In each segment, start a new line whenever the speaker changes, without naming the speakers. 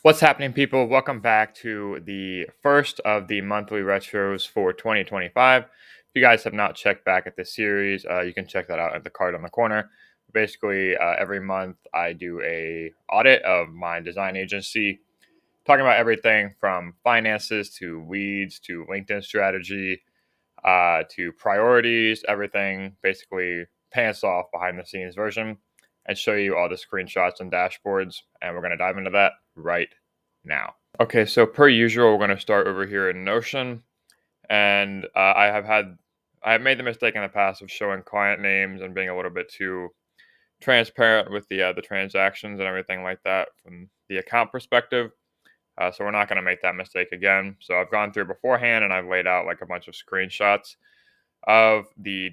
What's happening, people? Welcome back to the first of the monthly retros for 2025. If you guys have not checked back at this series, you can check that out at the card on the corner. Basically, every month I do a audit of my design agency, talking about everything from finances to leads to LinkedIn strategy to priorities, everything basically pants off behind the scenes version, and show you all the screenshots and dashboards. And we're going to dive into that right now. Okay, so per usual, we're going to start over here in Notion. And I have made the mistake in the past of showing client names and being a little bit too transparent with the transactions and everything like that from the account perspective. So we're not going to make that mistake again. So I've gone through beforehand and I've laid out like a bunch of screenshots of the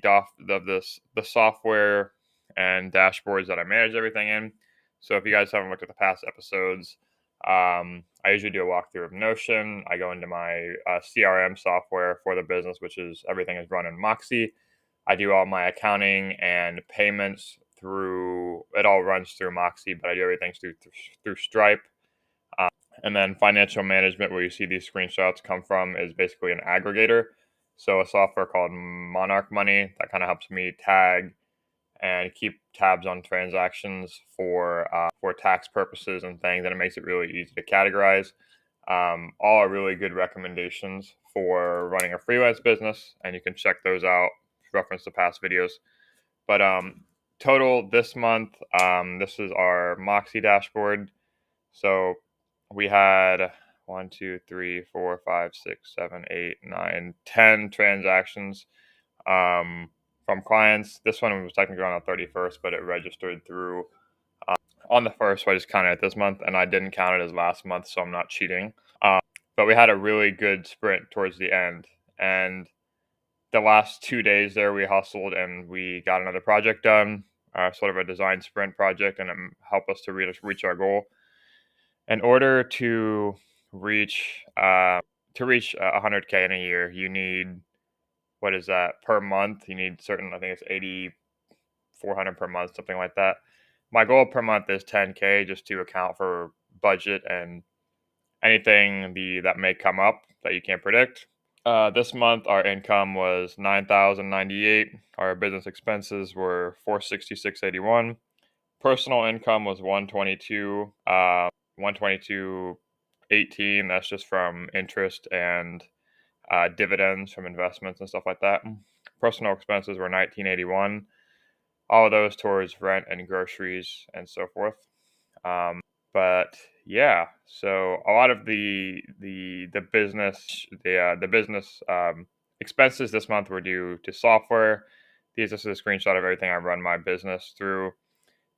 software and dashboards that I manage everything in. So if you guys haven't looked at the past episodes, I usually do a walkthrough of Notion. I go into my CRM software for the business, which is everything is run in Moxie. I do all my accounting and payments through, it all runs through Moxie, but I do everything through Stripe. And then financial management, where you see these screenshots come from, is basically an aggregator. So a software called Monarch Money that kind of helps me tag and keep tabs on transactions for tax purposes and things, and it makes it really easy to categorize. All are really good recommendations for running a freelance business, and you can check those out. Reference the past videos. But total this month, this is our Moxie dashboard. So we had 1, 2, 3, 4, 5, 6, 7, 8, 9, 10 transactions from clients. This one was technically on the 31st, but it registered through on the 1st, so I just counted it this month, and I didn't count it as last month, so I'm not cheating. But we had a really good sprint towards the end, and the last 2 days there, we hustled and we got another project done, sort of a design sprint project, and it helped us to reach our goal. In order to reach 100K in a year, you need, what is that, per month? You need certain, I think it's 8,400 per month, something like that. My goal per month is 10K, just to account for budget and anything that may come up that you can't predict. This month, our income was 9,098. Our business expenses were 466.81. Personal income was 122. 122.18. That's just from interest and dividends from investments and stuff like that. Personal expenses were 1981. All of those towards rent and groceries and so forth. But yeah, so a lot of the business expenses this month were due to software. This is a screenshot of everything I run my business through.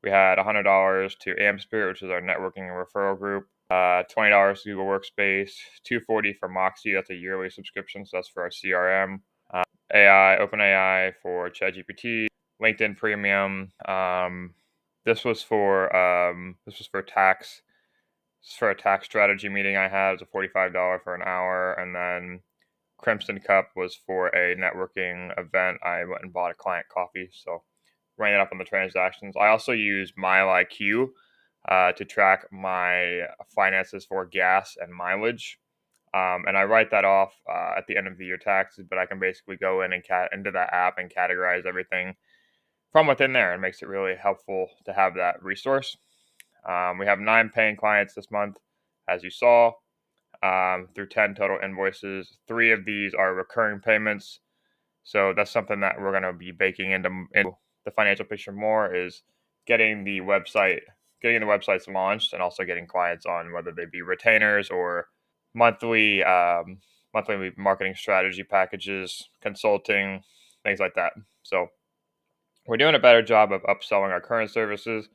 We had $100 to AmSpirit, which is our networking and referral group. $20 to Google Workspace. $240 for Moxie. That's a yearly subscription, so that's for our CRM. OpenAI for ChatGPT. LinkedIn Premium. This was for tax. This is for a tax strategy meeting I had. It was a $45 for an hour, and then Crimson Cup was for a networking event. I went and bought a client coffee, so ran it up on the transactions. I also use MileIQ to track my finances for gas and mileage. And I write that off at the end of the year taxes, but I can basically go in and into that app and categorize everything from within there. It makes it really helpful to have that resource. We have 9 paying clients this month, as you saw, through 10 total invoices. 3 of these are recurring payments. So that's something that we're going to be baking into the financial picture more, is getting the websites launched and also getting clients on, whether they be retainers or monthly marketing strategy packages, consulting, things like that. So we're doing a better job of upselling our current services,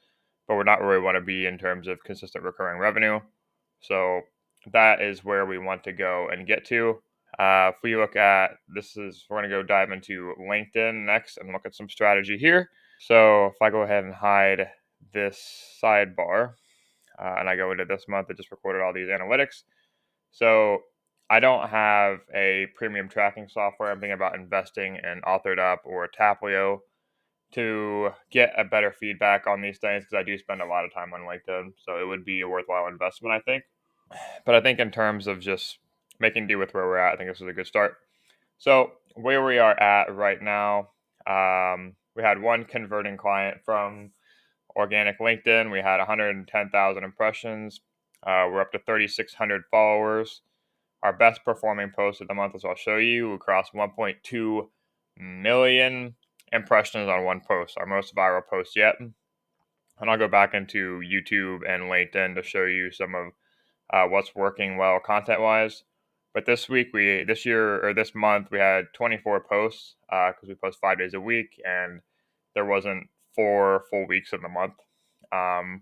but we're not where we want to be in terms of consistent recurring revenue. So that is where we want to go and get to. If we look at we're going to go dive into LinkedIn next and look at some strategy here. So if I go ahead and hide this sidebar and I go into this month, I just recorded all these analytics. So I don't have a premium tracking software. I'm thinking about investing in Authored Up or Taplio to get a better feedback on these things, because I do spend a lot of time on LinkedIn. So it would be a worthwhile investment, I think. But I think in terms of just making do with where we're at, I think this is a good start. So where we are at right now, we had one converting client from organic LinkedIn. We had 110,000 impressions. We're up to 3,600 followers. Our best performing post of the month, as I'll show you, we crossed 1.2 million impressions on one post, our most viral post yet. And I'll go back into YouTube and LinkedIn to show you some of what's working well content wise. But this month, we had 24 posts because we post 5 days a week, and there wasn't 4 full weeks in the month. There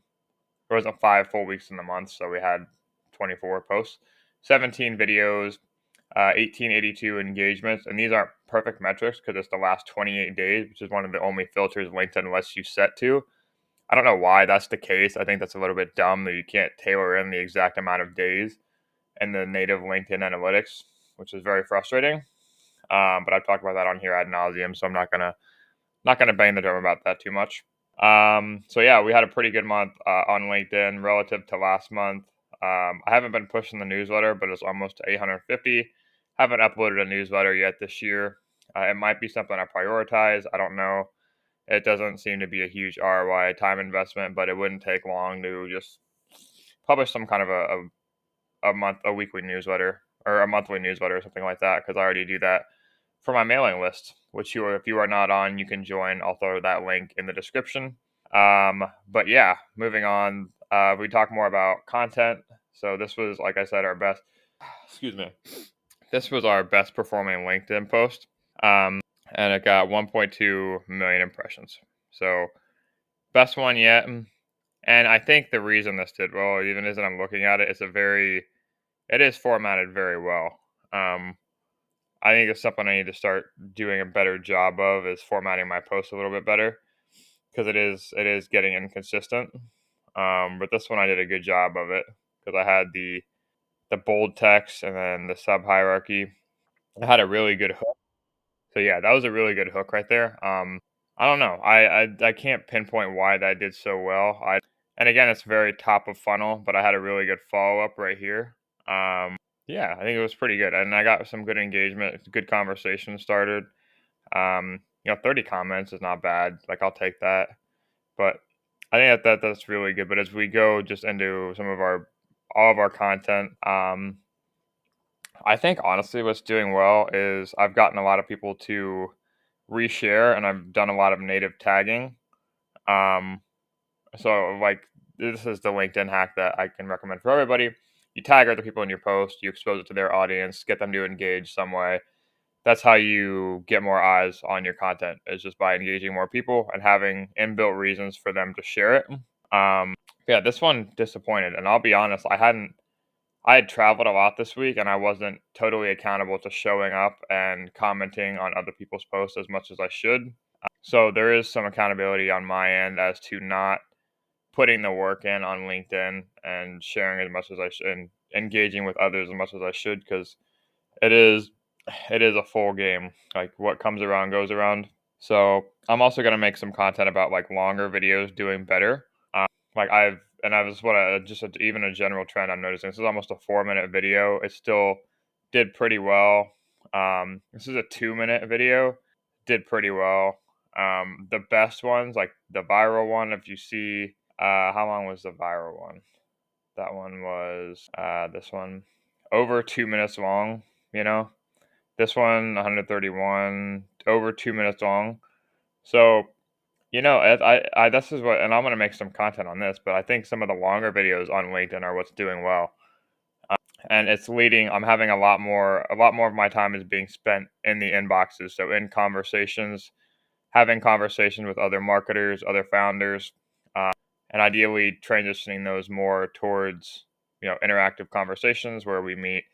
wasn't 5 full weeks in the month, so we had 24 posts, 17 videos, 1882 engagements, and these aren't perfect metrics because it's the last 28 days, which is one of the only filters LinkedIn lets you set to. I don't know why that's the case. I think that's a little bit dumb that you can't tailor in the exact amount of days in the native LinkedIn analytics, which is very frustrating. But I've talked about that on here ad nauseum, so I'm not gonna bang the drum about that too much. So yeah, we had a pretty good month on LinkedIn relative to last month. I haven't been pushing the newsletter, but it's almost 850. Haven't uploaded a newsletter yet this year. It might be something I prioritize. I don't know. It doesn't seem to be a huge ROI time investment, but it wouldn't take long to just publish some kind of a weekly newsletter or a monthly newsletter or something like that, because I already do that for my mailing list, which if you are not on, you can join. I'll throw that link in the description. But yeah, moving on, we talk more about content. So this was, like I said, our best, excuse me, this was our best performing LinkedIn post. And it got 1.2 million impressions. So best one yet. And I think the reason this did well, even as I'm looking at it, it is formatted very well. I think it's something I need to start doing a better job of, is formatting my posts a little bit better, because it is getting inconsistent. But this one I did a good job of it, because I had the bold text and then the sub hierarchy. I had a really good hook. So yeah, that was a really good hook right there. I don't know. I can't pinpoint why that did so well. And again, it's very top of funnel, but I had a really good follow up right here. Yeah, I think it was pretty good, and I got some good engagement, good conversation started. 30 comments is not bad. Like, I'll take that. But I think that's really good. But as we go just into all of our content, I think honestly what's doing well is I've gotten a lot of people to reshare, and I've done a lot of native tagging. Um, so like, this is the LinkedIn hack that I can recommend for everybody. You tag other people in your post, you expose it to their audience, get them to engage some way. That's how you get more eyes on your content, is just by engaging more people and having inbuilt reasons for them to share it. Yeah, this one disappointed, and I'll be honest, I had traveled a lot this week, and I wasn't totally accountable to showing up and commenting on other people's posts as much as I should. So there is some accountability on my end as to not putting the work in on LinkedIn and sharing as much as I should and engaging with others as much as I should, because it is a full game. Like, what comes around goes around. So I'm also gonna make some content about like longer videos doing better. Like I was even a general trend I'm noticing. This is almost a 4 minute video. It still did pretty well. This is a 2 minute video. Did pretty well. The best ones, like the viral one, if you see, how long was the viral one? That one was this one, over 2 minutes long. You know, this one 131, over 2 minutes long. So this is what, and I'm gonna make some content on this, but I think some of the longer videos on LinkedIn are what's doing well, and it's leading. I'm having a lot more of my time is being spent in the inboxes, so in conversations, having conversations with other marketers, other founders, and ideally transitioning those more towards interactive conversations where we meet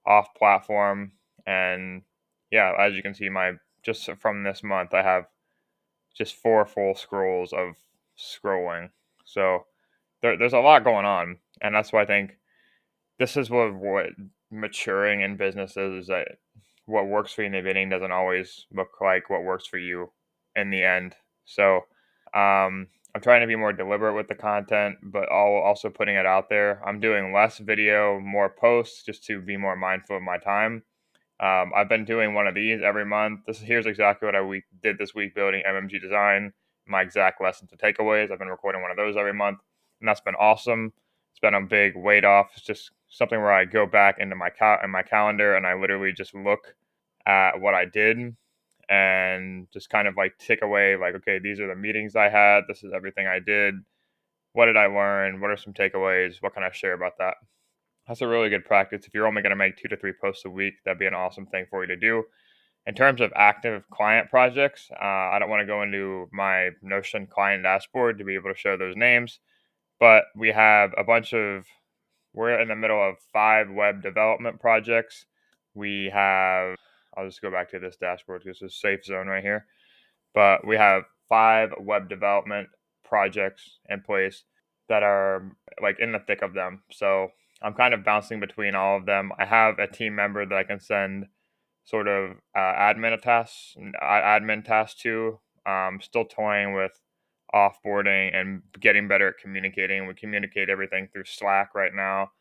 off platform. And yeah, as you can see, my just from this month, I have just 4 full scrolls of scrolling. So there's a lot going on, and that's why I think this is what maturing in business is that what works for you in the beginning doesn't always look like what works for you in the end. So I'm trying to be more deliberate with the content, but also putting it out there. I'm doing less video, more posts, just to be more mindful of my time. I've been doing one of these every month. Here's exactly what I did this week building MMG design, my exact lessons and takeaways. I've been recording one of those every month, and that's been awesome. It's been a big weight off. It's just something where I go back into my calendar and I literally just look at what I did and just kind of like tick away, like, okay, these are the meetings I had. This is everything I did. What did I learn? What are some takeaways? What can I share about that? That's a really good practice. If you're only going to make 2 to 3 posts a week, that'd be an awesome thing for you to do. In terms of active client projects, I don't want to go into my Notion client dashboard to be able to show those names, but we have we're in the middle of 5 web development projects. I'll just go back to this dashboard because it's a safe zone right here. But we have 5 web development projects in place that are like in the thick of them. So I'm kind of bouncing between all of them. I have a team member that I can send sort of admin tasks to. Still toying with offboarding and getting better at communicating. We communicate everything through Slack right now.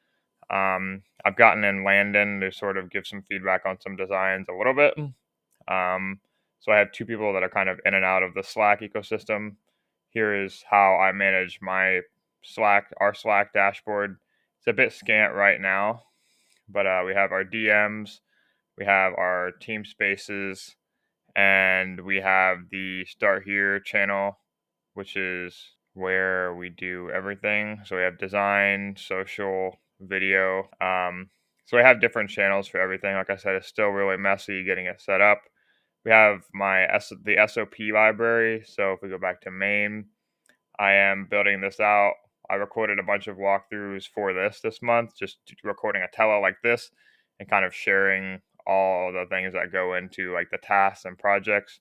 I've gotten in Landon to sort of give some feedback on some designs a little bit. So I have 2 people that are kind of in and out of the Slack ecosystem. Here is how I manage our Slack dashboard. It's a bit scant right now, but we have our DMs, we have our team spaces, and we have the Start Here channel, which is where we do everything. So we have design, social, video. So I have different channels for everything. Like I said, it's still really messy getting it set up. We have the SOP library. So if we go back to main, I am building this out. I recorded a bunch of walkthroughs for this month, just recording a tele like this and kind of sharing all the things that go into like the tasks and projects.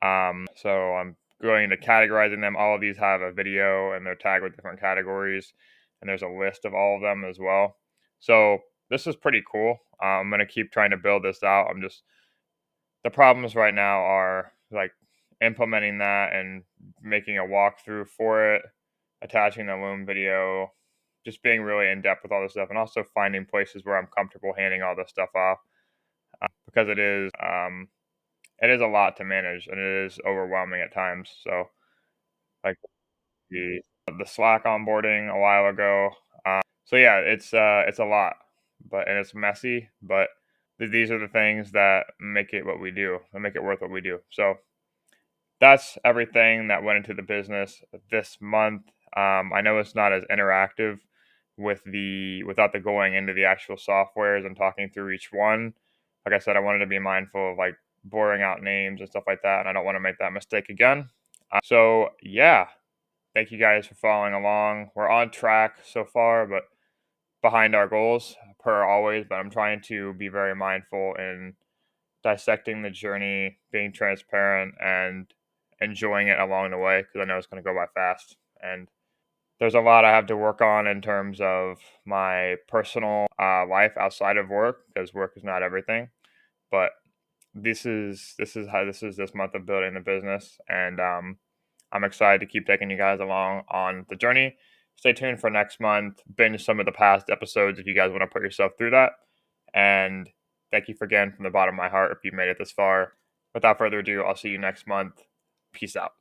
So I'm going to categorizing them. All of these have a video and they're tagged with different categories, and there's a list of all of them as well. So this is pretty cool. I'm going to keep trying to build this out. The problems right now are like implementing that and making a walkthrough for it, attaching the Loom video, just being really in depth with all this stuff, and also finding places where I'm comfortable handing all this stuff off, because it is a lot to manage and it is overwhelming at times. So like the Slack onboarding a while ago. So yeah, it's a lot, and it's messy, but these are the things that make it what we do and make it worth what we do. So that's everything that went into the business this month. I know it's not as interactive without the going into the actual softwares and talking through each one. Like I said, I wanted to be mindful of like blurring out names and stuff like that, and I don't want to make that mistake again. So yeah, thank you guys for following along. We're on track so far, but behind our goals per always. But I'm trying to be very mindful in dissecting the journey, being transparent, and enjoying it along the way, because I know it's going to go by fast. And there's a lot I have to work on in terms of my personal life outside of work, because work is not everything. But this is this month of building the business, and I'm excited to keep taking you guys along on the journey. Stay tuned for next month. Binge some of the past episodes if you guys want to put yourself through that. And thank you again from the bottom of my heart if you made it this far. Without further ado, I'll see you next month. Peace out.